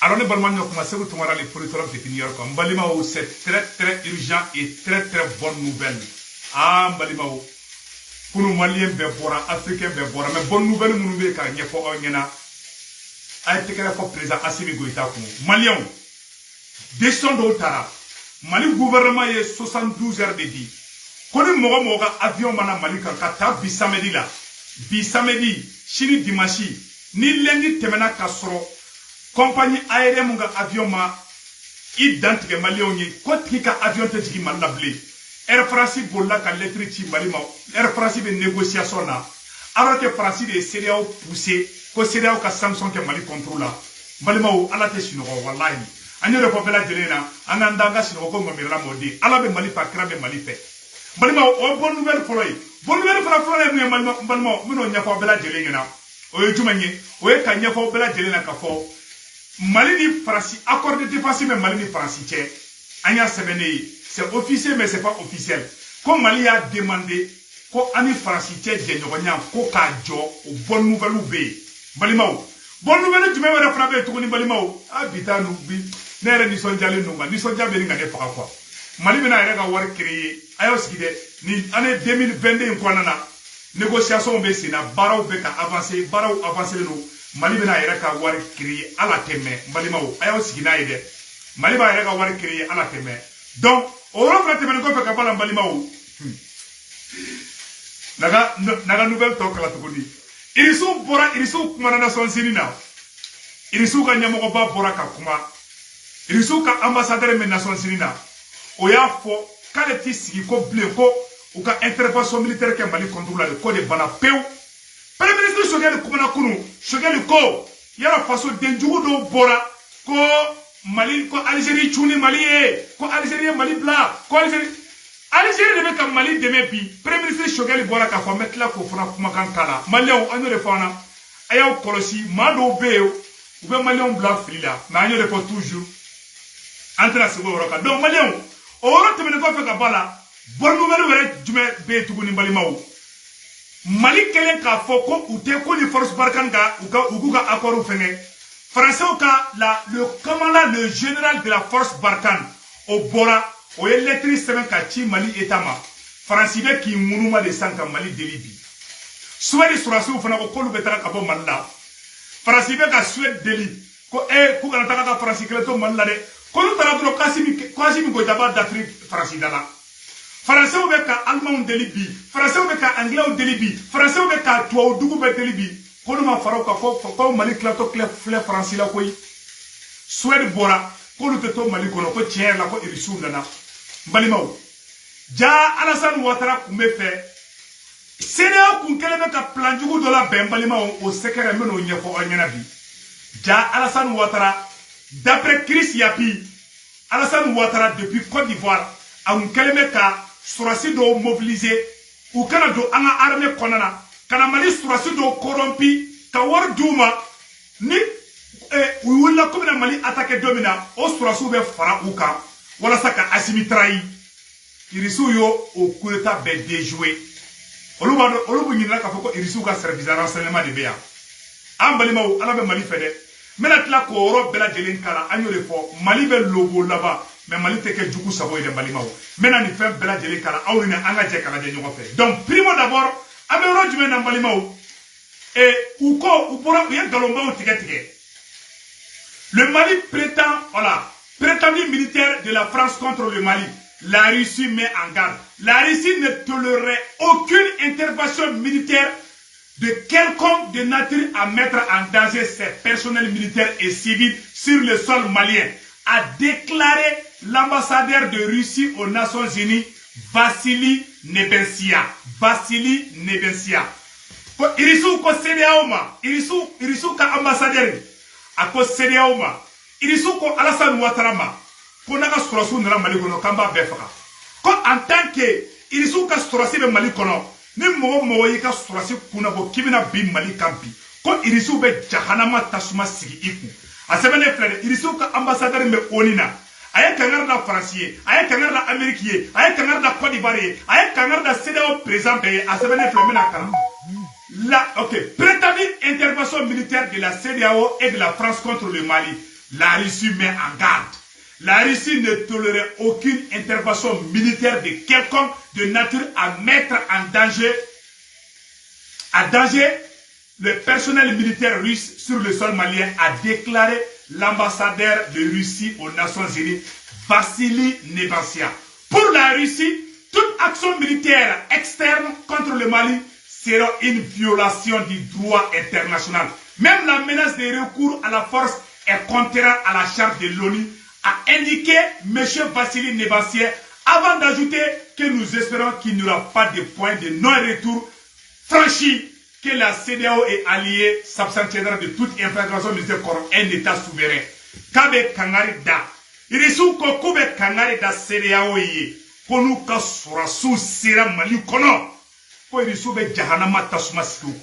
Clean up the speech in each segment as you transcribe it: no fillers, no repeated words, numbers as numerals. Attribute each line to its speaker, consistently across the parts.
Speaker 1: Alors, les Balmans ont commencé à tomber les politologues de New York. Mbalimao, c'est très, très urgent et très, très bonne nouvelle. Ah, Mbalimao. Pour nous, Maliens, Bébora, Africains, Bébora. Mais bonne nouvelle, nous nous car il y a pas un a été créé pour président Assimi Goïta. Maliens, descendons au Tara. Mali gouvernement est 72 heures de dit. Quand nous avons un avion mana Mali Kata, bi samedi là. Bi samedi, chini dimanche, ni lundi temena kasro. Compagnie aérienne mon avion ma identique malien côté ka avion te jigi malabli Air France bolla ka lettre ti malima Air France be négociation na alors que France de CEDEAO poussé ko CEDEAO ka sanction ke Mali contrôle malima o ala te sino wallahi anyore ko bela jelena anandanga sino ko ngomira modi ala be Mali fa krabe Mali fe malima o bonne nouvelle floy mu malima mino nya ko bela jelena o yejumanye o e ka nya ko bela jelena ka fo Mali ni France, accord de défense, mais Mali ni France, c'est officiel, mais c'est pas officiel. Comme Mali a demandé, qu'on ani France, qu'on a bonne nouvelle ou bé. Balimao. Bonne nouvelle, tu m'as frappé, tu connais Balimao. Habita nous, n'ere ni sonja le numa, ni sonja beli ngane faka quoi. Mali bena erega war créé, ayo skide, ni année 2022 quoi nana. Négociation be sina, barao be ka avancer, barao avancer le nous. Mali bena yɛrɛ ka wari créer ala tɛmɛ balimaw a y'aw sigi n'a ye dɛ Mali b'a yɛrɛ ka wari créer ala tɛmɛ donc o yɔrɔ fana tɛmɛnen kɔfɛ ka bala balimaw naga nouvelle tɔ kala tuguni Irisiw kumana Nations Unies na Irisiw ka ɲɛmɔgɔba bɔra ka kuma Irisiw ka ambassadeur min Nations Unies na o y'a fɔ k'ale t'i sigi ko bilen ko u ka intervention militaire kɛ Mali contre la ko de bana pewu Premier ministre Choguel Koumana Kounou, Choguel Ko, yara faso denjugu do bora, ko Mali, ko Algérie chouni Mali ko Algérie Mali bla, ko Algérie de ka Mali deme bi, Premier ministre Choguel bora ka fa metla ko fona kumakan kala. Maliens anyo de fana, ayaw kolosi, ma do beo, ou be Maliens bla filila, mais anyo de fa toujours. Entre la seconde roka. Donc Maliens, oro temene ko fe ka bala, bonne nouvelle were jume be tuguni Balimao. Mali kelen ka fo ko ute ko ni force Barkhane ga uga accord fene français ka le commandant le général de la force Barkhane au bora o lettre semaine ka ti Mali etama français be ki munuma de sanka Mali delibi Suède surasu fana ko lu betara ka bo Malla français be ka Suède deli ko ku kana taka ka français kele to Malla de ko lu tara do kasimi go daba d'Afrique français dala Français ou beka allemand delibi, français ou beka anglais ou delibi, français ou beka toi ou dugu be delibi. Kono ma faro ka ko Mali klato klef flé français la koy. Suède bora, ko lu teto Mali kono ko tiers la ko irisu nana. Mbalimaw. Ja Alassane Ouattara kumbe fe. CEDEAO kun kele beka plan jugu do la ben mbalimaw o sekere meno nyefo onyana bi. Ja Alassane Ouattara d'après Chris Yapi, Alassane Ouattara depuis Côte d'Ivoire a un keleme ka surasi do mobiliser ou kana do anga armée konana kana Mali surasi do corrompi ka war duma ni wala ko na Mali attaquer domina o surasi be fara uka wala saka Assimi trahi Irisiw yo o coup d'état be déjoué olu nyina ka foko Irisiw ka service de renseignement de beya am Balimaw ala be Mali fede mena tla ko ro bela jelen kala anyo le fo Mali be logo là-bas mais Mali teke djugu sabo ide Balimaw mena ni fem bela jeli kala awrina anga je kala de ñoko fe donc primo d'abord amero jume na Balimaw et uko upora bien galomba tike le Mali prétend voilà prétendu militaire de la France contre le Mali la Russie met en garde la Russie ne tolérerait aucune intervention militaire de quelconque de nature à mettre en danger ses personnels militaires et civils sur le sol malien a déclaré l'ambassadeur de Russie aux Nations Unies, Vassili Nebensia. Vassili Nebensia. Irisiw ko CEDEAO ma, Irisiw ka ambassadeur a ko CEDEAO ma, Irisiw ko Alassane Ouattara ma, ko naka surasu nana Mali kono kamba be faka. Ko en tant que Irisiw ka surasi be Mali kono, ni mogo yi ka surasi kuna ko kibina bi Mali kampi. Ko Irisiw be jahanama tasuma sigi iku. A sɛbɛnne filɛ Irisiw ka ambassadeur me onina aye kangar da français aye kangar da américain aye kangar da Côte d'Ivoire aye kangar da CEDEAO président a sɛbɛnne filɛ mena kan la prétendue intervention militaire de la CEDEAO et de la France contre le Mali La Russie met en garde. La Russie ne tolérait aucune intervention militaire de quelconque de nature à mettre en danger, le personnel militaire russe sur le sol malien, a déclaré l'ambassadeur de Russie aux Nations Unies, Vassili Nebensia. Pour la Russie, toute action militaire externe contre le Mali sera une violation du droit international. Même la menace de recours à la force est contraire à la charte de l'ONU, a indiqué M. Vassili Nebensia, avant d'ajouter que nous espérons qu'il n'y aura pas de point de non-retour franchi, que la CEDEAO et alliés s'abstiendront de toute infiltration militaire contre un État souverain. Kabe Kangari da. Irisu ko kube Kangari da CEDEAO ye. Konu ka surasu sira Mali kono. Ko irisu be jahanama tasuma siku.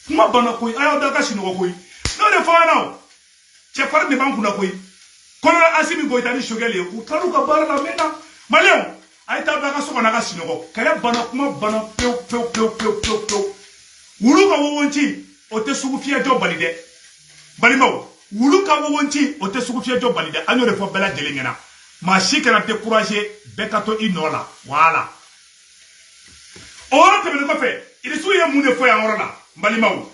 Speaker 1: Kuma bana koy ayo daga shino koy. No le fana. Che far de banku na koy. Kono asimi goita ni shogele ku taru ka bara na mena. Malion ay ta daga so na ga shino ko. Kala bana kuma bana peu. Wuluka wonchi ote sugu fiye jo balide balimaw wuluka wonchi ote sugu fiye jo balide anyo refo bela jelengena ma shikana te courage bekato inola wala ora te bele fe ile suye mune fo ya ngorola balimaw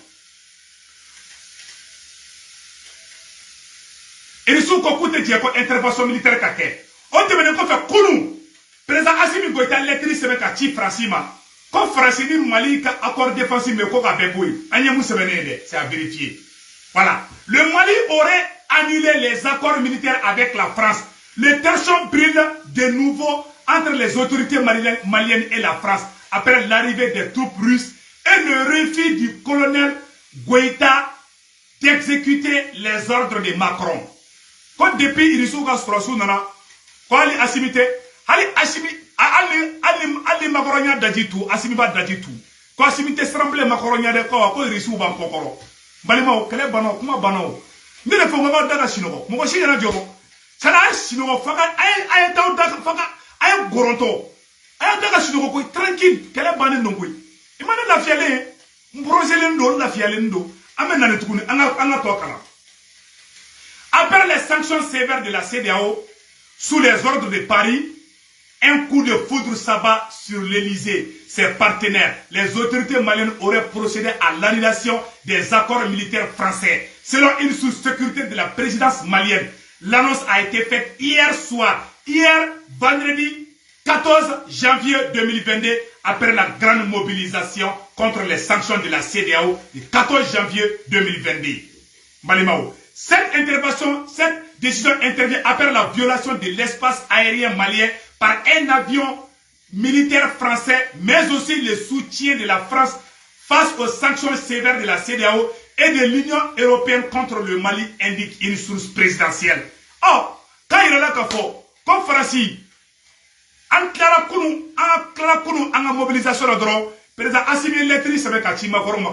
Speaker 1: ile su ko kute je ko intervention militaire kake o te bele ko fe kunu président Assimi Goïta lettre sebe ka chi Francima. Quand France ni Mali a accord défensif mais quoi c'est à vérifier. Voilà. Le Mali aurait annulé les accords militaires avec la France. Les tensions brillent de nouveau entre les autorités maliennes et la France après l'arrivée des troupes russes et le refus du colonel Goïta d'exécuter les ordres de Macron. Quand depuis il s'est Ali Assimite, Ali Assimi Ali Macronia dajitu, Assimi ba dajitu. Ko Assimite semble Macronia de ko risu ban kokoro. Balima o kele bano kuma bano. Ni le fonga ba daga sinogo. Mo shi na jogo. Sana sinogo faka ay taw daga faka ay goronto. Ay daga sinogo ko tranquille kele bane nongoy. Imane la fiale mbrosele ndo la fiale ndo. Amena ne tukuni anga to kala. Après les sanctions sévères de la CEDEAO sous les ordres de Paris, un coup de foudre s'abat sur l'Élysée. Ses partenaires, les autorités maliennes auraient procédé à l'annulation des accords militaires français. Selon une sous-sécurité de la présidence malienne, l'annonce a été faite hier soir, vendredi 14 janvier 2022, après la grande mobilisation contre les sanctions de la CEDEAO du 14 janvier 2022. Malimao, cette décision intervient après la violation de l'espace aérien malien par un avion militaire français, mais aussi le soutien de la France face aux sanctions sévères de la CEDEAO et de l'Union européenne contre le Mali, indique une source présidentielle. Oh, quand il est là, comme France, en clara kunu, en mobilisation, président Assimi Letri, c'est avec Achima Koroma,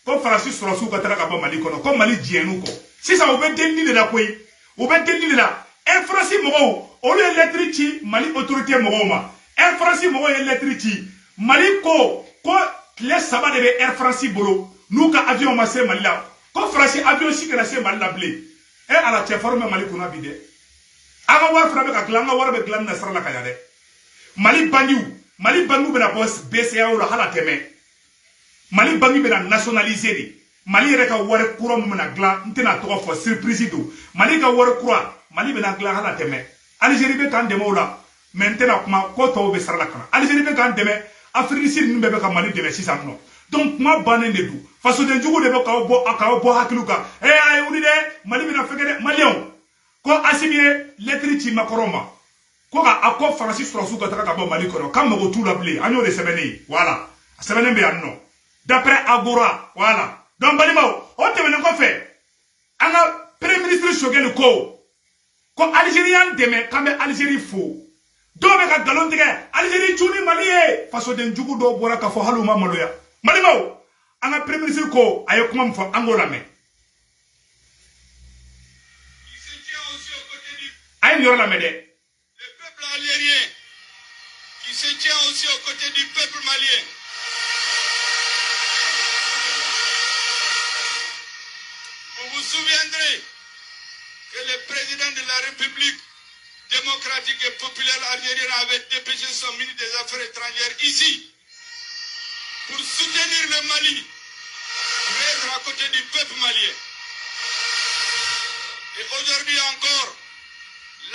Speaker 1: comme France sur la soukatara kaba Mali kono, comme Mali djienuko. Si ça vous met des lignes de la couille, vous mettez des lignes de la. Un Français moro, au lieu de l'être Mali autorité moroma. Un Français moro est l'être Mali ko les sabbats de Air France bolo. Nous ka avion massé Mali là. Ko Français avion si que la c'est Mali la blé. Et à la tête forme Mali qu'on a bidé. Aga war frappe ka glanga war be glan nasra la kayade. Mali banyu bena boss BCA ou la hala teme. Mali bangi bena nationalisé. Mali reka ware kura mu na gla ntena to fo surprise do. Mali ka ware kura Mali bena gla hala teme. Algérie be kan demo la maintenant kuma ko to be sarala kana. Algérie be kan deme Afrique du Sud be ka Mali deme 600 non. Donc ma banen de du. Faso de njugo de be ka bo hakiluka. Ay uni de Mali bena fekere Malion. Ko assimilé lettre Makoroma. Ko ka akko Francis Trossou ka taka bo Mali kono. Kam mo tout la blé. Anyo de sebeni. Voilà. Sebeni be anno. D'après Agora, voilà. Donc, Balimao, on te mène quoi faire? Un premier ministre Choguel ko Algérien demain, quand Algérie faux. Donc, avec galon de guerre, Algérie tchouni Malié, façon d'un djougou do bola ka fo haluma maloya. Balimao, un premier ministre ko ayokumam fo Angola me.
Speaker 2: Il se tient aussi aux côtés du
Speaker 1: Aïe, yor la médé.
Speaker 2: le peuple algérien, qui se tient aussi aux côtés du peuple malien. Vous vous souviendrez que le président de la République démocratique et populaire algérienne avait dépêché son ministre des Affaires étrangères ici pour soutenir le Mali, pour être à côté du peuple malien. Et aujourd'hui encore,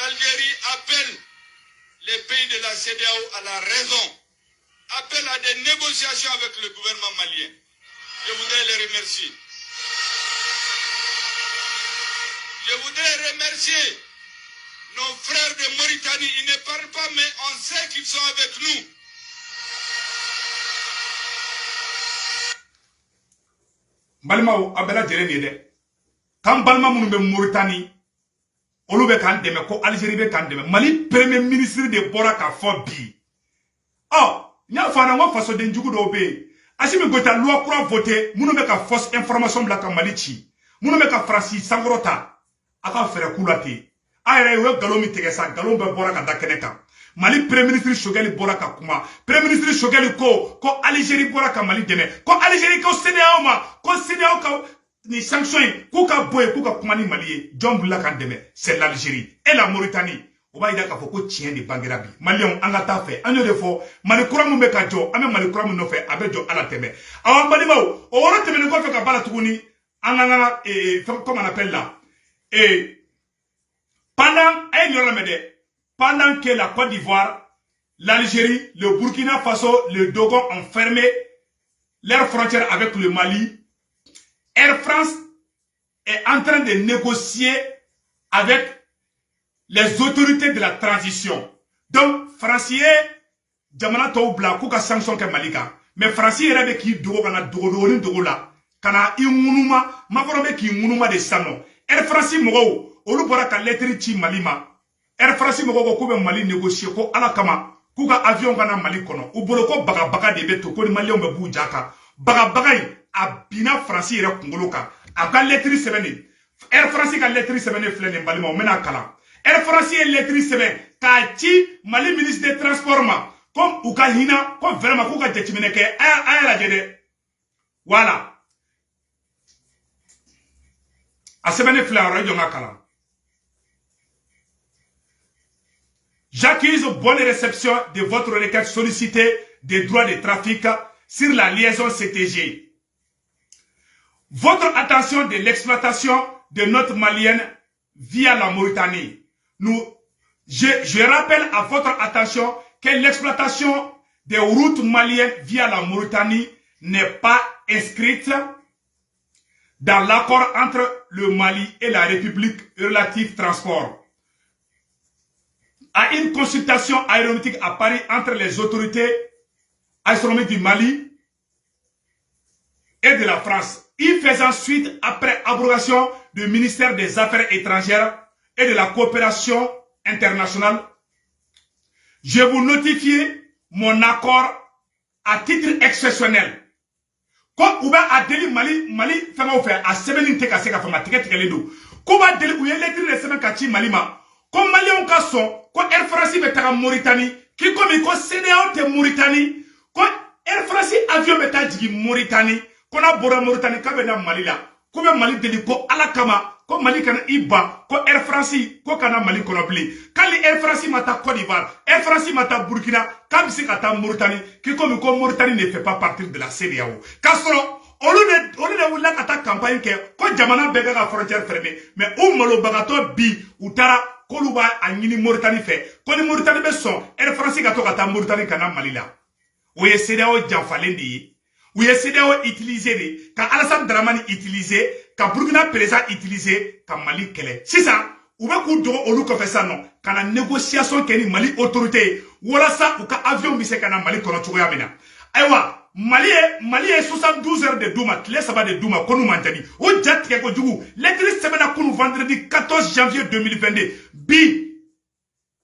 Speaker 2: l'Algérie appelle les pays de la CEDEAO à la raison, appelle à des négociations avec le gouvernement malien. Je voudrais les remercier. Je voudrais remercier nos frères de Mauritanie. Ils ne parlent pas, mais on sait qu'ils sont avec nous.
Speaker 1: Balmao abela jere de kam balma munu be Mauritanie olu be kan deme ko Algérie be kan deme Mali premier ministre de bora ka fo bi oh nya fa na wa faso de njugu do be asimi gota loi kura voter munu be ka fausse information bla ka Mali chi munu be ka Francis Sangorota aka fere kulate ayre we galomi tege sa galon be bora ka dakeneka Mali premier ministre Choguel bora ka kuma premier ministre Choguel ko Algérie bora ka Mali deme ko Algérie ko CEDEAO ma ko CEDEAO ka ni sanction ko ka boy ko ka kuma ni Mali John Bula kan deme c'est l'Algérie et la Mauritanie o ba ida ka fo ko tien de bangera bi Malien anga ta fe anyo de fo Mali kuramu be ka jo ame Mali kuramu no fe abejo ala teme awan bali maw o woro teme ko fe ka bala tuguni anga comment on appelle là et pendant que la Côte d'Ivoire, l'Algérie, le Burkina Faso, le Dogon ont fermé leurs frontières avec le Mali, Air France est en train de négocier avec les autorités de la transition. Donc, Francier, Jamana Toubla, Kouka sanction ke Malika. Mais Francier rebe ki dogo kana dogo la. Kana ingunuma, makorombe ki ingunuma de sano. Air France mogo, olu bora ka lettre chi Malima. Air France mogo ko be Mali négocier ko ala kama kuka avion kana Mali kono u bolo ko baga de beto ko ni Mali be bu jaka baga yi abina France yere kungolo ka aka lettre sebene Air France ka lettre sebene flene Mali mo mena kala Air France lettre sebene ka ci Mali ministre des transports ma comme u ka hina ko vraiment kuka jetimene ke ay la jede voilà a sebene flene radio ngakala. J'accuse bonne réception de votre requête sollicitée des droits de trafic sur la liaison CTG. Votre attention de l'exploitation de notre malienne via la Mauritanie. Je rappelle à votre attention que l'exploitation des routes maliennes via la Mauritanie n'est pas inscrite dans l'accord entre le Mali et la République relative transport. À une consultation aéronautique à Paris entre les autorités astronomiques du Mali et de la France, y faisant suite après abrogation du ministère des Affaires étrangères et de la coopération internationale, je vous notifie mon accord à titre exceptionnel. Quand vous avez Mali fait à semaine te ka fama ticket do. Kuba deli ou yeletri de semaine kachi Malima. Comme Malien ka son ko Air France be ta Mauritanie ki komi ko CEDEAO te Mauritanie ko Air France avion be ta jigi Mauritanie ko na bora Mauritanie ka be na Mali la ko be Mali deli ko alakama ko Mali kana iba ko Air France ko kana Mali kono bli kali Air France mata Côte d'Ivoire Air France mata Burkina ka bisi ka ta Mauritanie ki komi ko Mauritanie ne fait pas partie de la CEDEAO kasoro olu de wula ka ta campagne ke ko jamana be ga frontière fermée mais o malo bagato bi utara Koluba a ñini Mauritanie fait. Quand les Mauritanie be son, Air France ka to ka ta Mauritanie kana Mali la. Ou ye CEDEAO janfalen di. Ou ye CEDEAO utilisé de. Ka Alassane Dramani utilisé, ka Burkina Faso utilisé, ka Mali kele. Si ça, ou be ku dogo olu ko fe ça non. Kana négociation ke ni Mali autorité. Wala sa ou ka avion bi se kana Mali kono choya mina. Aywa, Mali est 72 heures de Douma, les sabbats de Douma, qu'on nous mantani. Au jet qui est au Djougou, l'église semaine à vendredi 14 janvier 2022. Bi,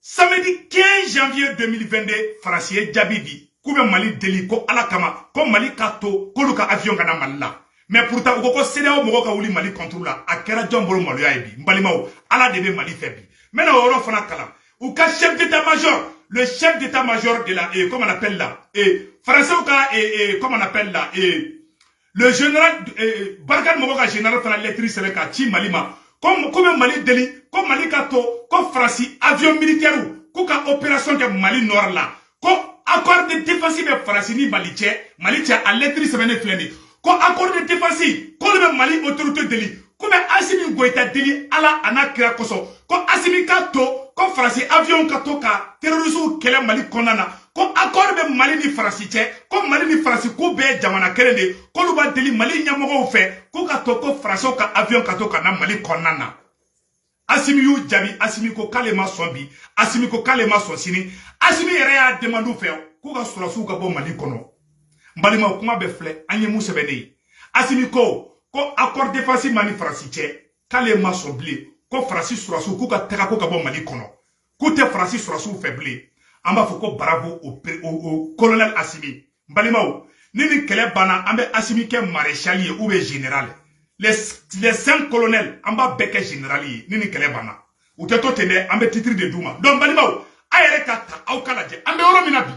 Speaker 1: samedi 15 janvier 2022, Francier Djabidi, Koube Mali Deliko, Alakama, comme Mali Kato, Koluka avion Gana Malila. Mais pourtant, au CEDEAO Mogoka Ouli Mali contrôle là, à Kera Djambolo Maloyabi, Mbalimao, Ala Debe Mali Febi. Maintenant, au Rofana Kalam, ou ka chef d'état-major, le chef d'état-major de la, comment on appelle là, français ou ka, comment on appelle là, le général, Barkan Mogoka général Fana Lettri Seleka, Chi Malima, comme Mali deli, comme Mali kato, comme France, avion militaire, comme opération de Mali Nord là, comme accord de défense de France ni Mali tchè à l'intérieur semaine flendi, comme accord de défense, comme Mali autorité deli, comme Assimi Goïta deli, ala anakira koso, comme Assimi kato, comme France avion kato ka terrorisme kele Mali konana, comme accord de Mali ni France tchè, comme Mali ni France ko be jamana kelende, comme ba deli Mali nyamogo fait, ko kato ko France ka avion kato ka na Mali konana. Assimi yu jabi, Assimi ko kalema sombi, Assimi ko kalema sosini, Assimi yɛrɛ y'a demande fɛ k'u ka sɔrɔsiw ka bɔ Mali kɔnɔ. Mbalimaw kuma bɛ filɛ an ye mun sɛbɛnnen ye. Assimi ko accord défense Mali France cɛ k'ale ma sɔn bilen ko France sɔrɔsiw k'u ka taga ko ka bɔ Mali kɔnɔ. K'u tɛ France sɔrɔsiw fɛ bilen. An b'a fɔ ko bravo au colonel Assimi. Mbalimaw ni nin kɛlɛ banna an bɛ Assimi kɛ maréchal ye ou bien général. Les 5 colonels an b'a bɛɛ kɛ général ye ni nin kɛlɛ banna. U tɛ to ten dɛ an bɛ titre de d'u ma. Donc mbalimaw a yɛrɛ ka ta aw ka lajɛ an bɛ yɔrɔ min na bi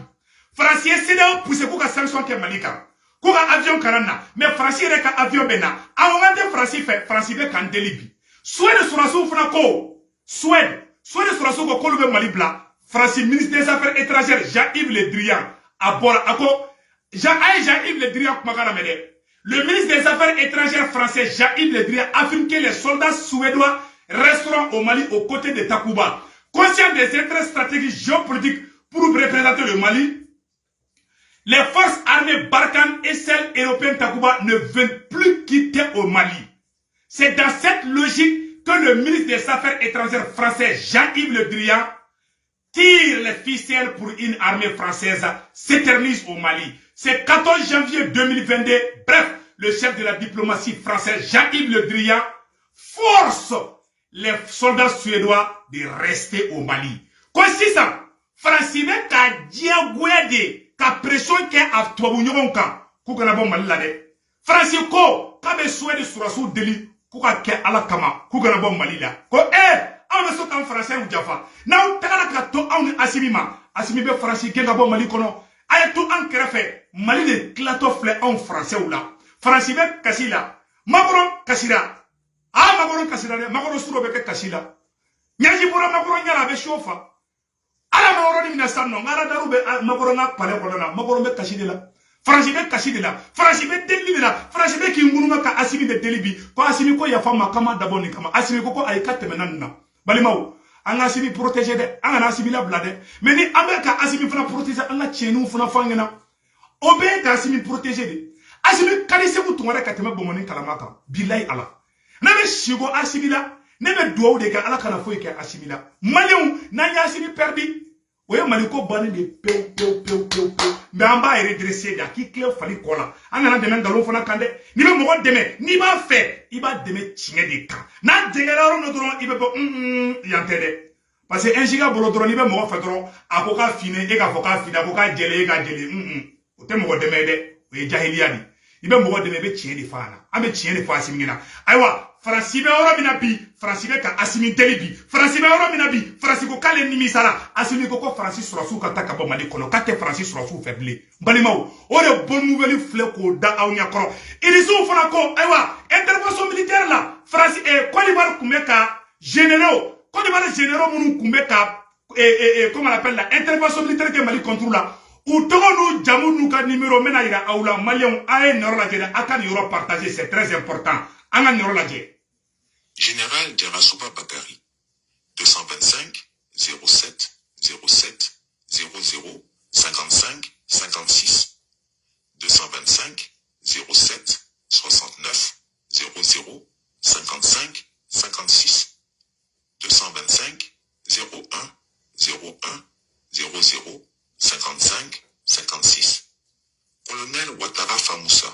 Speaker 1: France ye CEDEAO poussé k'u ka sanction kɛ Mali kan k'u ka avion kana na mais France yɛrɛ ka avion bɛ na a wɔn tɛ France fɛ France bɛ kan deli bi Suède sɔrɔsiw fana ko Suède sɔrɔsiw ko k'olu bɛ Mali bila France ministre des affaires étrangères Jean-Yves Le Drian a bɔra a ko Jean-Yves Le Drian kumakan lamɛn dɛ le ministre des affaires étrangères français Jean-Yves Le Drian affirme que les soldats suédois resteront au Mali aux côtés de Takuba. Conscient des intérêts stratégiques géopolitiques pour représenter le Mali, les forces armées Barkhane et celles européennes Takuba ne veulent plus quitter au Mali. C'est dans cette logique que le ministre des Affaires étrangères français Jean-Yves Le Drian tire les ficelles pour une armée française s'éternise au Mali. C'est 14 janvier 2022. Bref, le chef de la diplomatie française Jean-Yves Le Drian force les soldats suédois de rester au Mali. Quoi si ça? France ka diagouede ka pression ke a tuabu nyogon kan ku kana bon Mali la de. France ko ka be Suède surasu deli ku ka ke ala kama ku kana bon Mali la. Ko on be so kan français ou jafa. Na o tagala ka to on Assimi ma. Assimi be France ke ka bon Mali kono. Ay to an krefe Mali de klato fle on français ou la. France be kasila. Macron kasira. Ah, Macron kasira de. Macron suro be ke kasila. Nyaji bora Macron nyala be shofa. Ala Macron ni minasa no ngara daru be Macron na pale kolona. Macron be kaside la. France be kaside la. France be deli la. France be ki ngunu ka Assimi de delibi. Ko Assimi ko ya fama kama daboni kama. Assimi ko ay katemena na. Balimaw an Assimi protéger de. An Assimi la blade. Mais ni Amerika Assimi fana protéger an la tienu fana fangena. Obe ka Assimi protéger de. Assimi kanise ku tungare katema bomoni kalamaka. Billahi ala. Na be shigo Assimi la. Ne be duwaw de ka ala kana foyi ke Assimi la. Malion na ya Assimi perdi. Oye Maliko bani de peu. Mais an ba redresser da ki clé fali kola. An na deme ngalo fana kande. Ni be mogo deme, ni ba fait, iba deme tienge de kan. Na degera ro no dron ibe bo yantede. Parce que un giga bolo dron ibe mogo fa dron akoka fine e ka foka fina akoka jele e ka jele o te mogo deme de. Oye jahiliya ni. Ibe mogo deme be tienge de fana. An be tienge de fa Assimi ngina. Aywa France be oro mina bi, France be ka Assimi deli bi. France be oro mina bi, France ko kale ni misala. Assimi ko France surasu ka ta ka ba Mali kono. Ka te France surasu faible. Balimaw, o de bonne nouvelle fle ko da aw nya koro. Irisu fana ko aywa intervention militaire la. France et Côte d'Ivoire kumbe ka généraux. Côte d'Ivoire généraux munu kumbe ka comment on appelle la intervention militaire que Mali contrôle là. Ou togo jamu nu ka numéro mena ira awla Malien a noro la jere akan euro partager, c'est très important. Anga noro la jere.
Speaker 3: Général Djerasouba Bakari, 225 07 07 00 55 56 225 07 69 00 55 56 225 01 01 00 55 56 Colonel Ouattara Famoussa,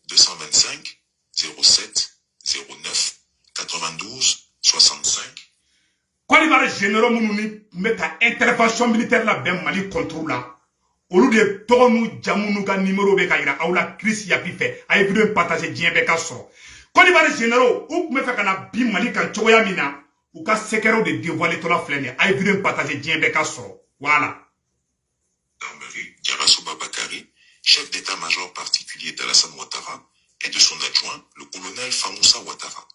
Speaker 3: 225 07 09 92 65
Speaker 1: Côte d'Ivoire généraux munu meta intervention militaire la ben Mali contrôle là. Olu de tonu jamunu ka numéro be ka ira awla Chris ya bife ay vidéo partager dien be ka so. Côte d'Ivoire généraux ou me fait kana bi Mali kan choya mina ou ka sekero de dévoiler to la flène ay vidéo partager dien be ka so. Voilà.
Speaker 3: Gendarmerie Djerasouba Bakari, chef d'état-major particulier d'Alassane Ouattara et de son adjoint, le colonel Famoussa Ouattara.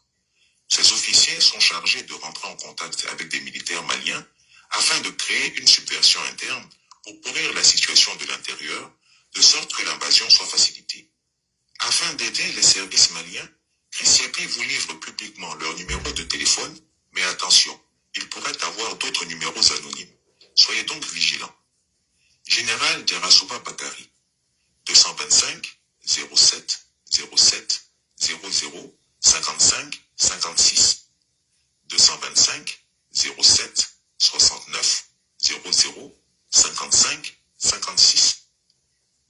Speaker 3: Ces officiers sont chargés de rentrer en contact avec des militaires maliens afin de créer une subversion interne pour pourrir la situation de l'intérieur, de sorte que l'invasion soit facilitée. Afin d'aider les services maliens, Chris Yapi vous livre publiquement leur numéro de téléphone, mais attention, il pourrait avoir d'autres numéros anonymes. Soyez donc vigilants. Général Djarasouba Bakari, 225 07 07 00 55 56, 225 07 69 00 55 56,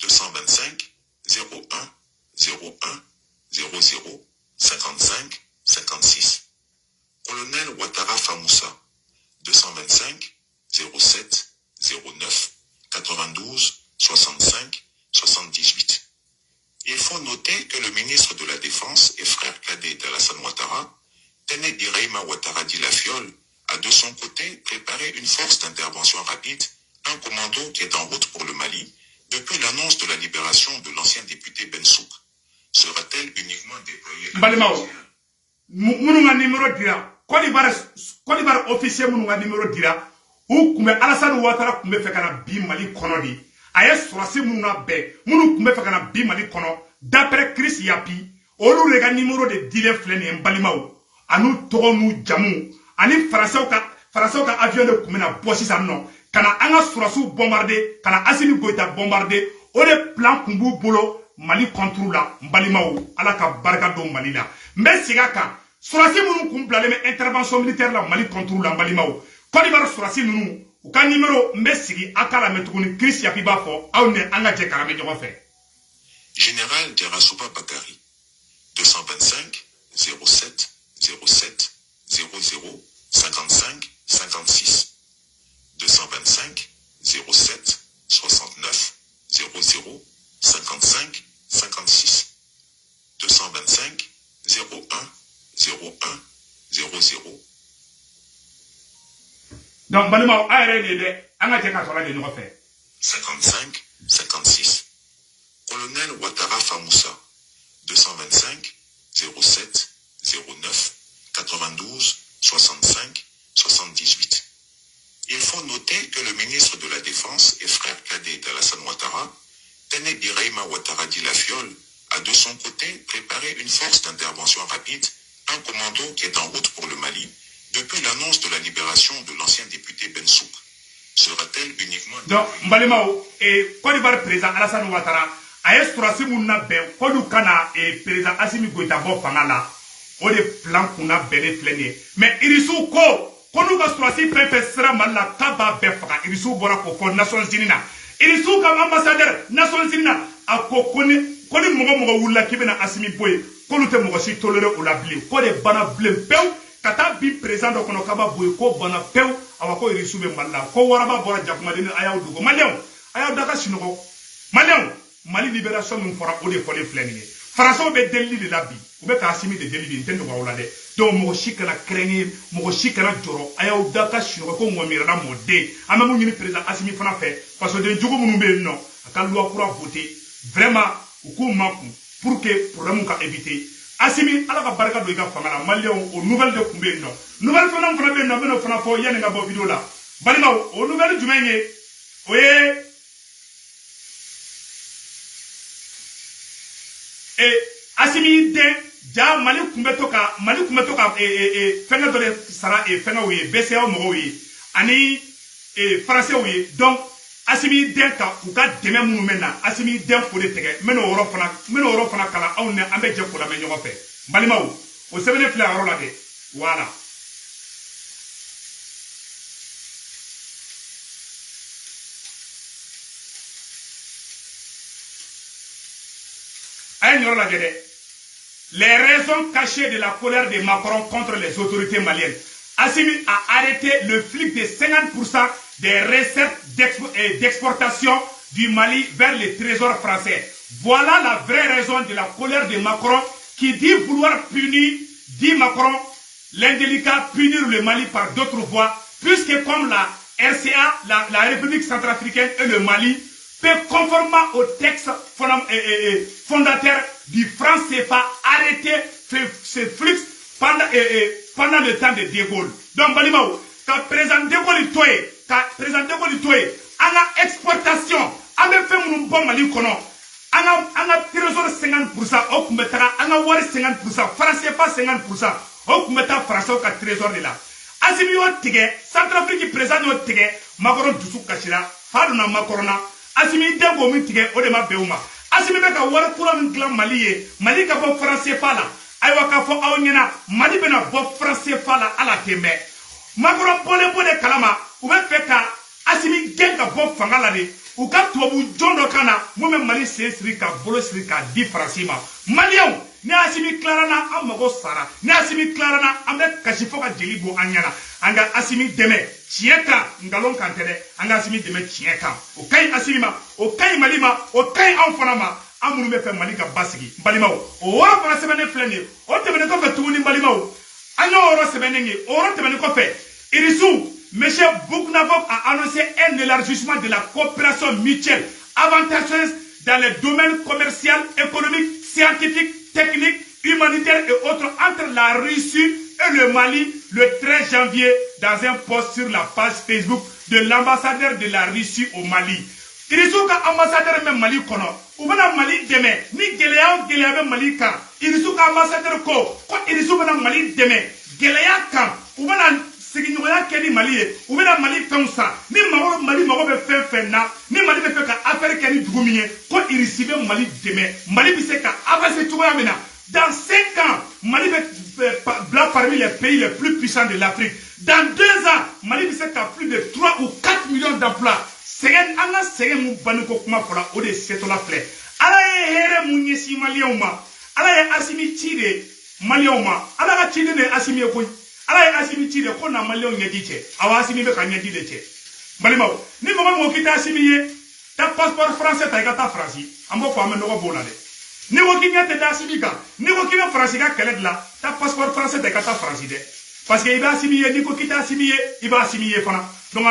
Speaker 3: 225 01 01 00 55 56. Colonel Ouattara Famoussa, 225 07 09 92 65 78. Il faut noter que le ministre de la Défense et frère cadet d'Alassane Ouattara, Téné Ibrahima Ouattara dit la Fiole, a de son côté préparé une force d'intervention rapide, un commando qui est en route pour le Mali, depuis l'annonce de la libération de l'ancien député Bensouk. Sera-t-elle uniquement déployée à
Speaker 1: Balimao, Mounouga numéro dira, Côte d'Ivoire officier Mounouga numéro dira, ou Koumé Alassane Ouattara Koumé Fekana Bi Mali Konodi, Aye Sorasi Mouna Be, Mounou Koumé Fekana Bi Mali Kono, d'après Chris Yapi, Olu Rega numéro de Dile Fleni Mbalimao, Anou Toronou Djamou, Ani Farasao ka avion de Koumé na Bossi Samnon, Kana Anga Sorasu bombardé, Kana Assimi Goïta bombardé, Ole plan Kumbu Bolo, Mali contre la Mbalimao, Alaka Bargado Malila. Mais Sigaka, Sorasi Mounou Koumblale, mais intervention militaire la Mali contre la Mbalimao. Côte d'Ivoire Sorasi Nounou, ou ka numéro Mbessigi Akala Metoukouni Chris Yapi Bafo, Aouné Angadje Karame Djorofé.
Speaker 3: Général Djarasouba Bakari, 225 07 07 00 55 56, 225 07 69 00 55 56, 225 01 01 00.
Speaker 1: Donc, Balimao, ARN, Angadje Karame Djorofé.
Speaker 3: 55 56. Colonel Ouattara Famoussa, 225 07 09 92 65 78. Il faut noter que le ministre de la Défense et frère cadet d'Alassane Ouattara, Téné Ibrahima Ouattara dit la Fiole, a de son côté préparé une force d'intervention rapide, un commando qui est en route pour le Mali, depuis l'annonce de la libération de l'ancien député Bensouk. Sera-t-elle uniquement...
Speaker 1: Donc, Mbalimao, et Côte d'Ivoire président Alassane Ouattara, Aye Sorasi Mouna Ben, Kodou Kana et président Assimi Goïta Bo Fangala, o de plan kuna bene flene mais irisu ko konu ga Sorasi pepe sera malla kaba be faga irisu bora ko fo Nations Unies na irisu ka ambassadeur Nations Unies na ako koni mogo wulla kibena Assimi Boye konu te mogo si toléré o la bli ko de bana blem pew kata bi président do kono kaba Boye ko bana pew awako irisu be malla ko waraba bora jakuma de ayaw dugo malion ayaw daga sinogo malion Mali libération nous fera au défaut les flènes. Français be deli de la bi. Ou be ka Assimi de deli de ntendo wa wala de. Donc mo shikana craigner, mo shikana joro ayaw daka shino ko ngomira na mode. Ama mo nyini président Assimi fana fait parce que de jogo munu be non. Aka loi pour voter. Vraiment ko maku pour que problème ka éviter. Assimi ala ka barka do ga fangala Malion aux nouvelles de kumbe non. Nouvelle fana be non be no fana fo yene nga bo vidéo là. Balima aux nouvelles jumenye. Oye Assimi den ja Mali kumbeto ka fenga dole sara fenga we BCA mo we ani français we donc Assimi den ka u ka deme munu mena Assimi den fo de tege meno woro fana kala aw ne ambe je ko la me nyogo fe Balimaw o sebene fla ro la de voilà les raisons cachées de la colère de Macron contre les autorités maliennes. Assimi a arrêté le flic de 50% des recettes d'exportation du Mali vers les trésors français. Voilà la vraie raison de la colère de Macron qui dit vouloir punir, dit Macron, l'indélicat punir le Mali par d'autres voies, puisque comme la RCA, la République centrafricaine et le Mali, conformément au texte fondateur du franc CFA, arrêter ce flux pendant pendant le temps de De Gaulle. Donc, Balimao, quand président De Gaulle toye, en exportation, en fait mon bon Mali kono, en trésor 50%, au kumetara, en wari 50%, français pas 50%, au kumeta français au trésor de là. Asimi yo tige, Centrafrique président yo tige, Macron dusu kashira, Haruna Macorona, Asimi dengo mi tige, odema beuma. Asimi beka wari kura min klan Mali ye, Mali ka bo français pas là. Aywa ka fo aw nyena, Mali bena bo français pas là ala tembe. Macron bole kalama, ou be feka Asimi genga bo fangala de, ou ka tuabu jondo kana, moume Mali se srika, bolo srika, di français ma. Malion, ni Asimi Clarana amago sara, ni Asimi Clarana ambe kashifoka jelibo anyana, anga Asimi deme, chieka, ngalon kantele, anga Asimi deme chieka. Okay Asimi ma, okay Malima, okay Anfanama, amunu me fe Malika basigi, Balimao, o ora para sebene fleni, o temene ko fe tuni Balimao, anyo oro sebene oro temene ko fe, irisu, Monsieur Bouknavok a annoncé un élargissement de la coopération mutuelle avantageuse dans les domaines commercial, économique, scientifique, technique, humanitaire et autres entre la Russie et le Mali le 13 janvier dans un post sur la page Facebook de l'ambassadeur de la Russie au Mali. Irisuka ambassadeur même Mali kono, ou bana Mali deme, ni gelea Mali kan, Irisuka ambassadeur ko Irisuka Mali deme, gelea kan, ou bana sigiɲɔgɔnya kɛ ni Mali ye u bɛna Mali fɛnw san ni Mali mago bɛ fɛn fɛn na ni Mali bɛ fɛ ka affaire kɛ ni dugu min ye ko Irisi bɛ Mali dɛmɛ Mali bɛ se ka avancer cogoya min na dans 5 ans Mali bɛ bila parmi les pays les plus puissants de l'Afrique dans 2 ans Mali bɛ se ka plus de 3 ou 4 millions d'emplois sɛgɛn an ka sɛgɛn mun bani ko kuma fɔla o de setɔla filɛ Ala ye hɛrɛ mun ɲɛsin maliyɛnw ma Ala ye Asimi ci de maliyɛnw ma Ala ka ciden de Asimi ye koyi Ala ye Asimi ci de ko na maliyɛnw ɲɛji cɛ awa Asimi bɛ ka ɲɛji de cɛ balimaw ni mɔgɔ mɔgɔ k'i tɛ Asimi ye ta passeport français ta i ka taa Faransi an b'o fɔ an bɛ nɔgɔ b'o la dɛ ni ko k'i ɲɛ tɛ da Asimi kan ni ko k'i bɛ Faransi ka kɛlɛ dilan ta passeport français ta i ka taa Faransi dɛ parce que i bɛ Asimi ye ni ko k'i tɛ Asimi ye i bɛ Asimi ye fana donc